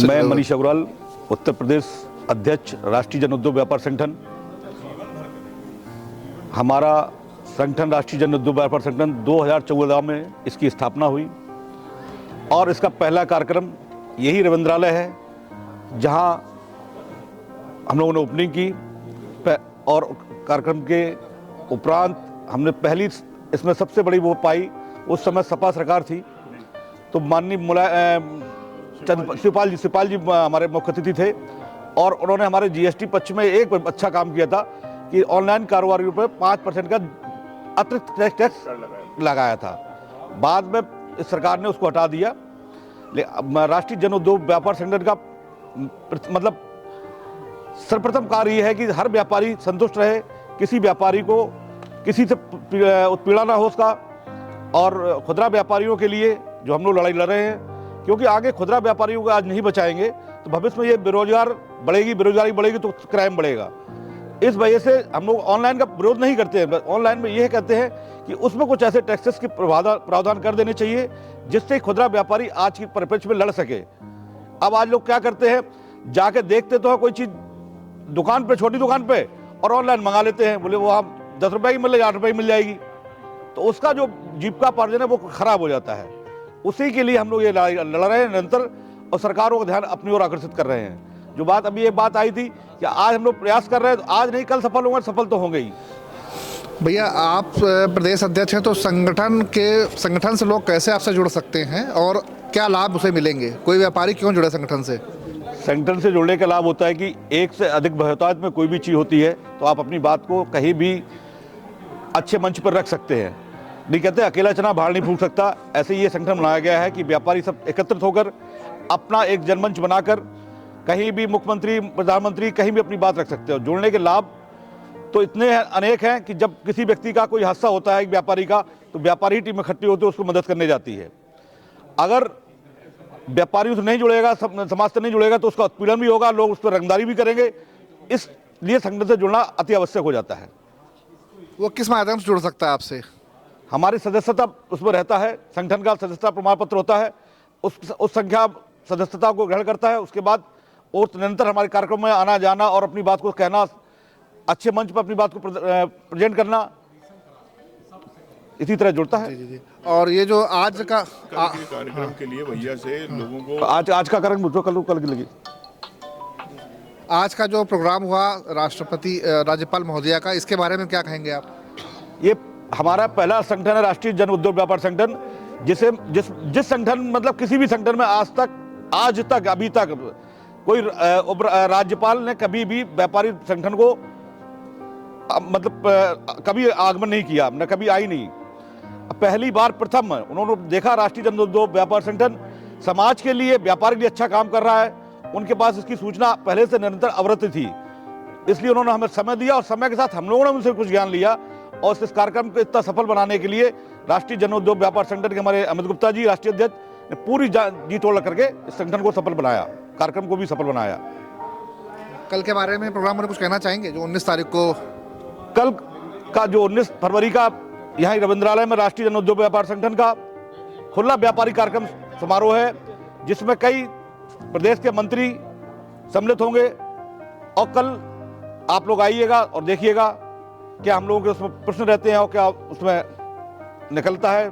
से मैं जुड़े हुए? मनीष अग्रवाल, उत्तर प्रदेश अध्यक्ष, राष्ट्रीय जन उद्योग व्यापार संगठन। हमारा संगठन राष्ट्रीय जन उद्योग व्यापार संगठन 2014 में इसकी स्थापना हुई और इसका पहला कार्यक्रम यही रविंद्रालय है जहां हम लोगों ने ओपनिंग की। और कार्यक्रम के उपरांत हमने पहली इसमें सबसे बड़ी वो पाई, उस समय सपा सरकार थी, तो माननीय शिवपाल जी हमारे मुख्य अतिथि थे और उन्होंने हमारे जीएसटी पक्ष में एक अच्छा काम किया था कि ऑनलाइन कारोबारियों पर 5% का अतिरिक्त टैक्स लगाया था। बाद में इस सरकार ने उसको हटा दिया। राष्ट्रीय जन उद्योग व्यापार संगठन का मतलब सर्वप्रथम कार्य यह है कि हर व्यापारी संतुष्ट रहे, किसी व्यापारी को किसी से उत्पीड़न ना हो उसका। और खुदरा व्यापारियों के लिए जो हम लोग लड़ाई लड़ रहे हैं, क्योंकि आगे खुदरा व्यापारियों को आज नहीं बचाएंगे तो भविष्य में ये बेरोजगार बढ़ेगी, बेरोजगारी बढ़ेगी तो क्राइम बढ़ेगा। इस वजह से हम लोग ऑनलाइन का विरोध नहीं करते हैं। ऑनलाइन में यह कहते हैं कि उसमें कुछ ऐसे टैक्सेस के प्रावधान कर देने चाहिए जिससे खुदरा व्यापारी आज की परिप्रेक्ष्य में लड़ सके। अब आज लोग क्या करते हैं, जाके देखते तो है कोई चीज दुकान पे, छोटी दुकान पे, और ऑनलाइन मंगा लेते हैं, बोले वो आप 10 रुपए की मिल 8 रुपए की मिल जाएगी, तो उसका जो जीविकापार्जन है वो खराब हो जाता है। उसी के लिए हम लोग ये लड़ रहे हैं निरंतर और सरकारों का ध्यान अपनी ओर आकर्षित कर रहे हैं। जो बात अभी एक बात आई थी कि आज हम लोग प्रयास कर रहे हैं, तो आज नहीं कल सफल होंगे, सफल तो होंगे ही। भैया, आप प्रदेश अध्यक्ष हैं, तो संगठन से लोग कैसे आपसे जुड़ सकते हैं और क्या लाभ उसे मिलेंगे? कोई व्यापारी क्यों जुड़े संगठन से? संगठन से जुड़ने का लाभ होता है कि एक से अधिक बहुतायत में कोई भी चीज़ होती है तो आप अपनी बात को कहीं भी अच्छे मंच पर रख सकते हैं। नहीं कहते अकेला चना भाड़ नहीं फूंक सकता, ऐसे ये संगठन बनाया गया है कि व्यापारी सब एकत्रित होकर अपना एक जनमंच बनाकर कहीं भी मुख्यमंत्री, प्रधानमंत्री कहीं भी अपनी बात रख सकते हो। जुड़ने के लाभ तो इतने अनेक हैं कि जब किसी व्यक्ति का कोई हादसा होता है एक व्यापारी का, तो व्यापारी टीम इकट्ठी होती है, उसको मदद करने जाती है। अगर व्यापारियों से नहीं जुड़ेगा, समाज से नहीं जुड़ेगा, तो उसका उत्पीड़न भी होगा, लोग उस पर रंगदारी भी करेंगे। इसलिए संगठन से जुड़ना अति आवश्यक हो जाता है। वो किस माध्यम से जुड़ सकता है आपसे? हमारी सदस्यता उसमें रहता है, संगठन का सदस्यता प्रमाण पत्र होता है, उस संख्या सदस्यता को ग्रहण करता है। उसके बाद और निरंतर हमारे कार्यक्रम में आना जाना और अपनी बात को कहना, अच्छे मंच पर अपनी बात को प्रेजेंट करना, इसी तरह जुड़ता है। जी। और ये जो आज का कार्यक्रम के लिए भैया से लोगों को आज का कार्यक्रम कल की लगी। आज का जो प्रोग्राम हुआ राष्ट्रपति राज्यपाल महोदया का, इसके बारे में क्या कहेंगे आप? ये हमारा पहला संगठन है राष्ट्रीय जन उद्योग व्यापार संगठन, जिस संगठन मतलब किसी भी संगठन में आज तक अभी तक कोई राज्यपाल ने कभी भी व्यापारी संगठन को मतलब कभी आगमन नहीं किया, न कभी आई नहीं। पहली बार प्रथम उन्होंने देखा राष्ट्रीय जन उद्योग व्यापार संगठन समाज के लिए, व्यापार के लिए अच्छा काम कर रहा है, उनके पास इसकी सूचना पहले से निरंतर अवगत थी, इसलिए उन्होंने हमें समय दिया और समय के साथ हम लोगों ने उनसे कुछ ज्ञान लिया और इस कार्यक्रम को इतना सफल बनाने के लिए राष्ट्रीय जन उद्योग व्यापार संगठन के हमारे अमित गुप्ता जी, राष्ट्रीय अध्यक्ष, ने पूरी जी तोड़ करके इस संगठन को सफल बनाया, कार्यक्रम को भी सफल बनाया। कल के बारे में प्रोग्राम में कुछ कहना चाहेंगे? जो 19 तारीख को कल का जो 19 फरवरी का यहाँ रविंद्रालय में राष्ट्रीय जन उद्योग व्यापार संगठन का खुला व्यापारी कार्यक्रम समारोह है, जिसमें कई प्रदेश के मंत्री सम्मिलित होंगे और कल आप लोग आइएगा और देखिएगा क्या हम लोगों के उसमें प्रश्न रहते हैं और क्या उसमें निकलता है।